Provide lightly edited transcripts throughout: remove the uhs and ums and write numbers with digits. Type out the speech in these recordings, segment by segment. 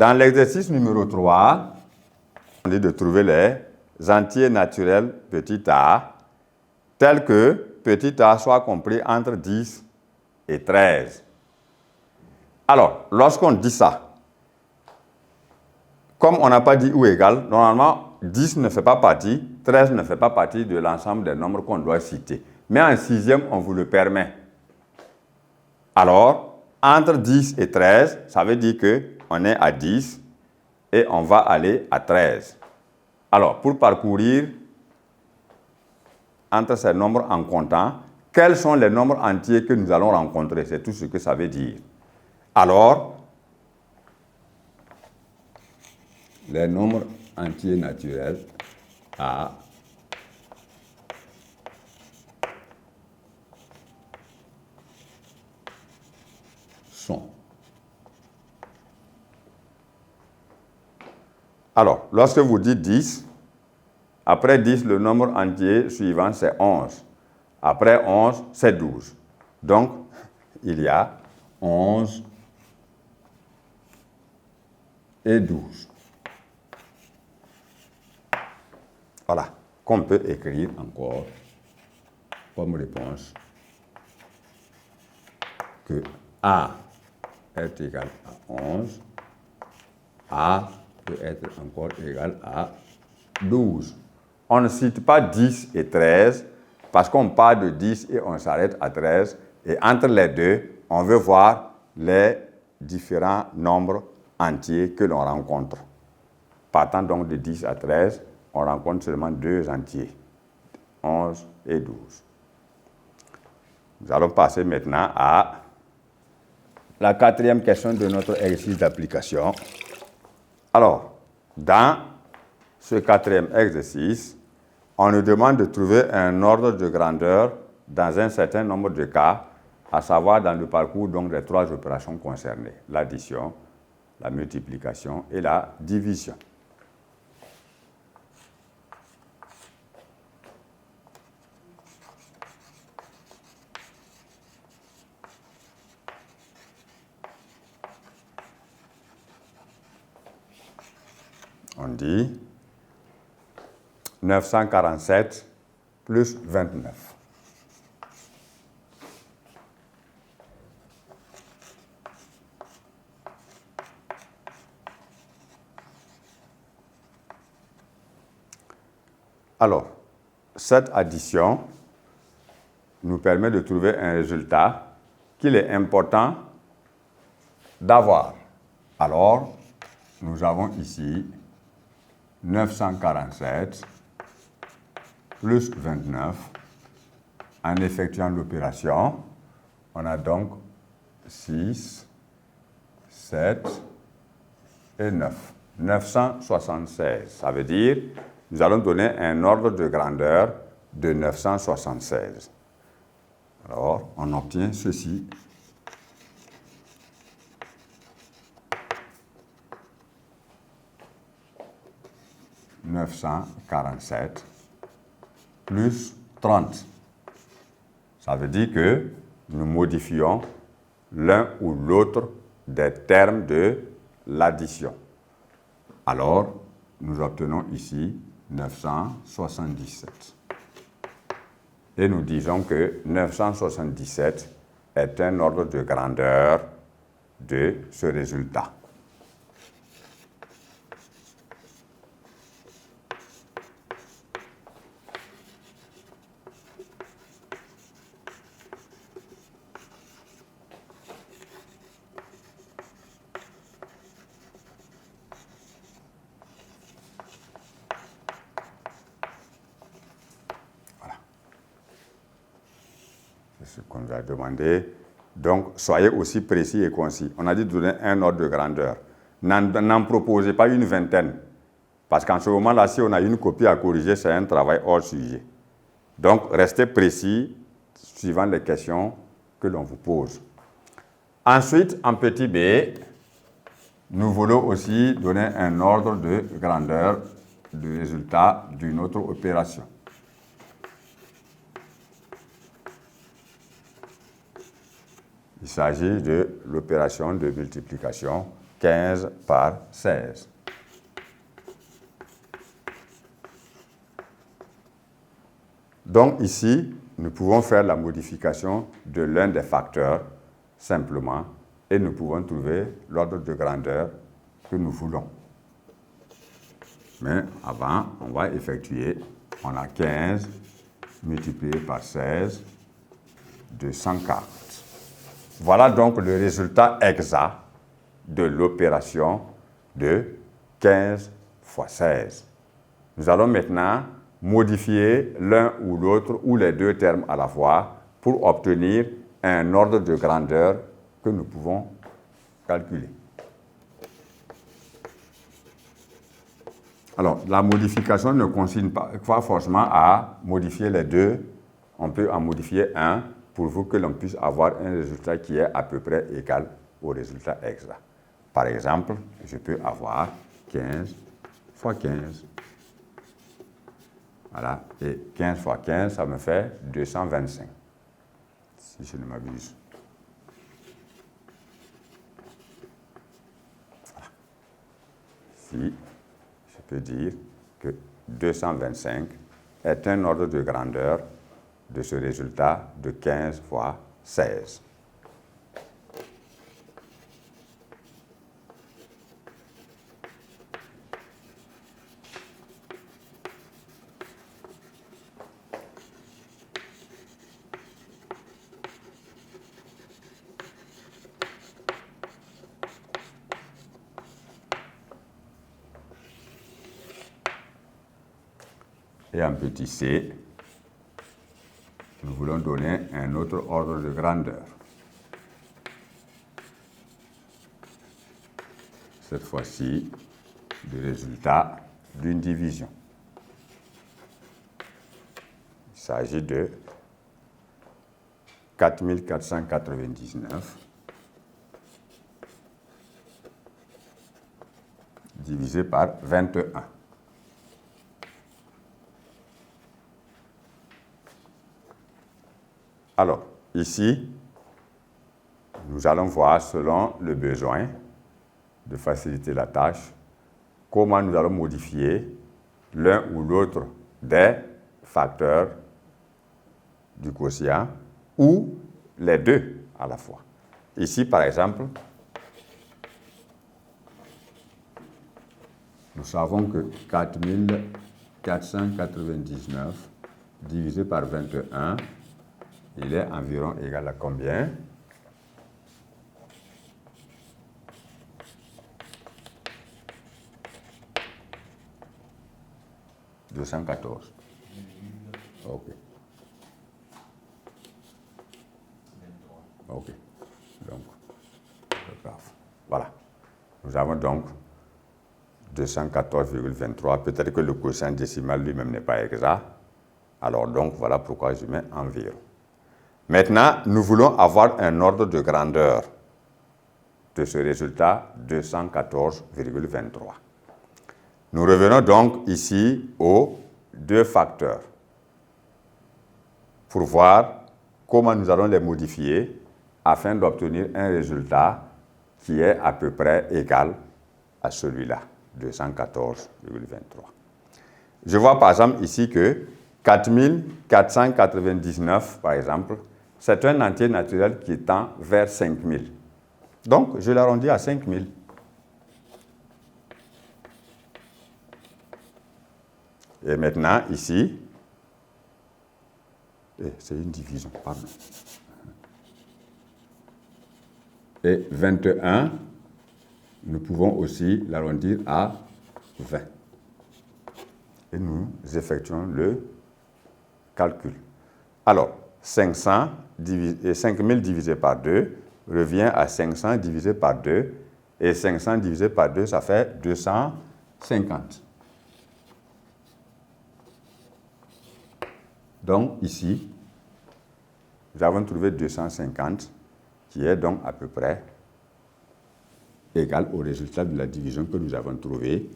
Dans l'exercice numéro 3, on dit de trouver les entiers naturels petit a, tels que petit a soit compris entre 10 et 13. Alors, lorsqu'on dit ça, comme on n'a pas dit ou égal, normalement, 10 ne fait pas partie, 13 ne fait pas partie de l'ensemble des nombres qu'on doit citer. Mais en sixième, on vous le permet. Alors, entre 10 et 13, ça veut dire qu'on est à 10 et on va aller à 13. Alors, pour parcourir entre ces nombres en comptant, quels sont les nombres entiers que nous allons rencontrer? C'est tout ce que ça veut dire. Alors, les nombres entiers naturels A sont. Alors, lorsque vous dites 10, après 10, le nombre entier suivant, c'est 11. Après 11, c'est 12. Donc, il y a 11 et 12. Voilà, qu'on peut écrire encore comme réponse que A est égal à 11, A peut être encore égal à 12. On ne cite pas 10 et 13 parce qu'on part de 10 et on s'arrête à 13. Et entre les deux, on veut voir les différents nombres entiers que l'on rencontre. Partant donc de 10 à 13, on rencontre seulement deux entiers, 11 et 12. Nous allons passer maintenant à la quatrième question de notre exercice d'application. Alors, dans ce quatrième exercice, on nous demande de trouver un ordre de grandeur dans un certain nombre de cas, à savoir dans le parcours donc, des trois opérations concernées, l'addition, la multiplication et la division. On dit 947 plus 29. Alors, cette addition nous permet de trouver un résultat qu'il est important d'avoir. Alors, nous avons ici 947 plus 29. En effectuant l'opération, on a donc 6, 7 et 9. 976. Ça veut dire, nous allons donner un ordre de grandeur de 976. Alors, on obtient ceci. « 947 plus 30. Ça veut dire que nous modifions l'un ou l'autre des termes de l'addition. Alors, nous obtenons ici 977. Et nous disons que 977 est un ordre de grandeur de ce résultat. C'est ce qu'on nous a demandé. Donc, soyez aussi précis et concis. On a dit de donner un ordre de grandeur. N'en proposez pas une vingtaine. Parce qu'en ce moment-là, si on a une copie à corriger, c'est un travail hors sujet. Donc, restez précis suivant les questions que l'on vous pose. Ensuite, en petit b, nous voulons aussi donner un ordre de grandeur du résultat d'une autre opération. Il s'agit de l'opération de multiplication 15 par 16. Donc ici, nous pouvons faire la modification de l'un des facteurs simplement et nous pouvons trouver l'ordre de grandeur que nous voulons. Mais avant, on va effectuer, on a 15 multiplié par 16, 240. Voilà donc le résultat exact de l'opération de 15 fois 16. Nous allons maintenant modifier l'un ou l'autre ou les deux termes à la fois pour obtenir un ordre de grandeur que nous pouvons calculer. Alors, la modification ne consiste pas forcément à modifier les deux. On peut en modifier un pour que l'on puisse avoir un résultat qui est à peu près égal au résultat exact. Par exemple, je peux avoir 15 fois 15. Voilà, et 15 fois 15, ça me fait 225, si je ne m'abuse. Voilà. Si je peux dire que 225 est un ordre de grandeur de ce résultat de 15 fois 16. Et en petit c, nous voulons donner un autre ordre de grandeur. Cette fois-ci, le résultat d'une division. Il s'agit de 4499 divisé par 21. Alors, ici, nous allons voir, selon le besoin de faciliter la tâche, comment nous allons modifier l'un ou l'autre des facteurs du quotient ou les deux à la fois. Ici, par exemple, nous savons que 4499 divisé par 21, il est environ égal à combien? « 214. OK. OK. Donc, voilà. Nous avons donc 214,23. Peut-être que le quotient décimal lui-même n'est pas exact. Alors donc, voilà pourquoi je mets environ. Maintenant, nous voulons avoir un ordre de grandeur de ce résultat 214,23. Nous revenons donc ici aux deux facteurs pour voir comment nous allons les modifier afin d'obtenir un résultat qui est à peu près égal à celui-là, 214,23. Je vois par exemple ici que 4499, par exemple, c'est un entier naturel qui tend vers 5000. Donc, je l'arrondis à 5000. Et maintenant, ici, c'est une division, pardon. Et 21, nous pouvons aussi l'arrondir à 20. Et nous effectuons le calcul. Alors, 5000 divisé par 2 revient à 500 divisé par 2. Et 500 divisé par 2, ça fait 250. Donc, ici, nous avons trouvé 250, qui est donc à peu près égal au résultat de la division que nous avons trouvé.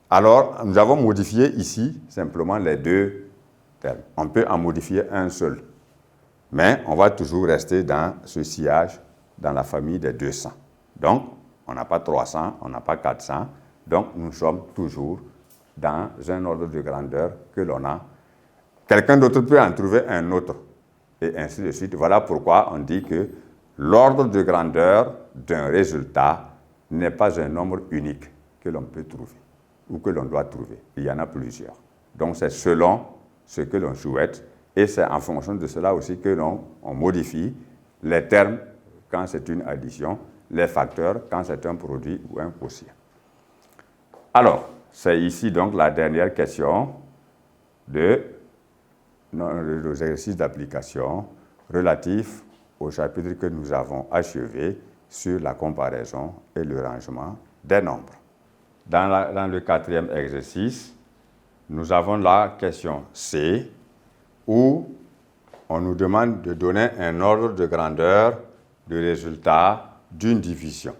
Alors, nous avons modifié ici simplement les deux termes. On peut en modifier un seul, mais on va toujours rester dans ce sillage, dans la famille des 200. Donc, On n'a pas 300, on n'a pas 400. Donc, nous sommes toujours dans un ordre de grandeur que l'on a. Quelqu'un d'autre peut en trouver un autre, et ainsi de suite. Voilà pourquoi on dit que l'ordre de grandeur d'un résultat n'est pas un nombre unique que l'on peut trouver ou que l'on doit trouver. Il y en a plusieurs. Donc, c'est selon ce que l'on souhaite et c'est en fonction de cela aussi que l'on modifie les termes quand c'est une addition, les facteurs quand c'est un produit ou un quotient. Alors, c'est ici donc la dernière question de nos exercices d'application relatifs au chapitre que nous avons achevé sur la comparaison et le rangement des nombres. Dans le quatrième exercice, nous avons la question C, où on nous demande de donner un ordre de grandeur de résultat d'une division.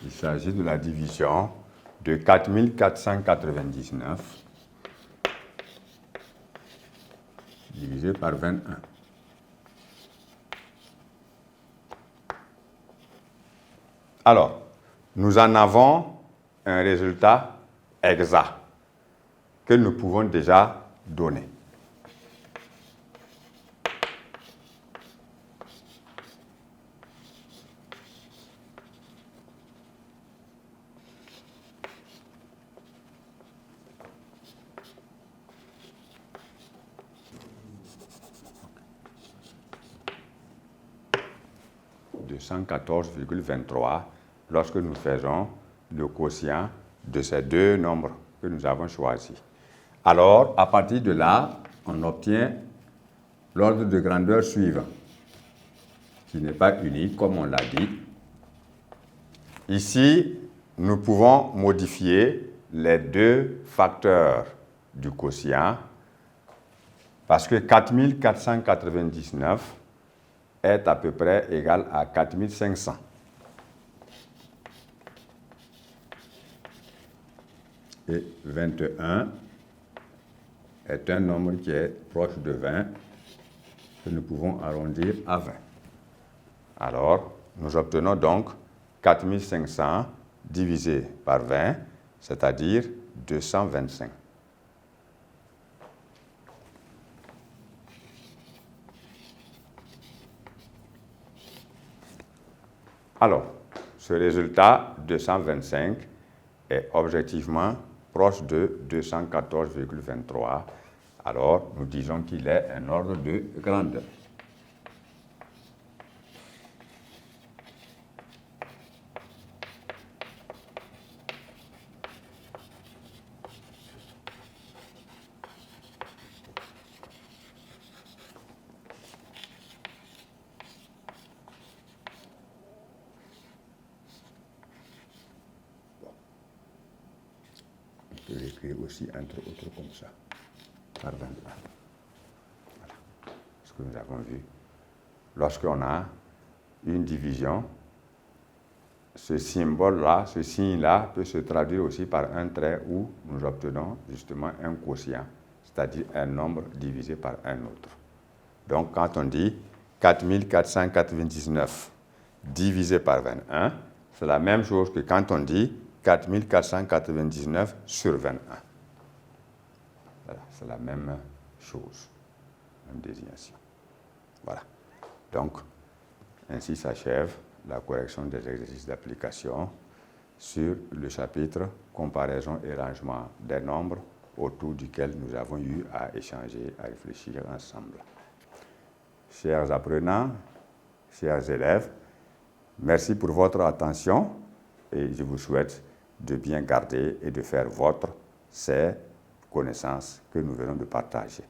Il s'agit de la division de 4499 divisé par 21. Alors, nous en avons un résultat exact que nous pouvons déjà donner. De 114,23 lorsque nous faisons le quotient de ces deux nombres que nous avons choisis. Alors, à partir de là, on obtient l'ordre de grandeur suivant, qui n'est pas unique, comme on l'a dit. Ici, nous pouvons modifier les deux facteurs du quotient, parce que 4499 est à peu près égal à 4500. Et 21 est un nombre qui est proche de 20, que nous pouvons arrondir à 20. Alors, nous obtenons donc 4500 divisé par 20, c'est-à-dire 225. Alors, ce résultat 225 est objectivement proche de 214,23. Alors, nous disons qu'il est un ordre de grandeur. On peut l'écrire aussi entre autres comme ça, par 21. Voilà ce que nous avons vu. Lorsqu'on a une division, ce symbole-là, ce signe-là peut se traduire aussi par un trait où nous obtenons justement un quotient, c'est-à-dire un nombre divisé par un autre. Donc, quand on dit 4499 divisé par 21, c'est la même chose que quand on dit 4499 sur 21. Voilà, c'est la même chose, même désignation. Voilà. Donc, ainsi s'achève la correction des exercices d'application sur le chapitre comparaison et rangement des nombres autour duquel nous avons eu à échanger, à réfléchir ensemble. Chers apprenants, chers élèves, merci pour votre attention et je vous souhaite de bien garder et de faire vôtre ces connaissances que nous venons de partager.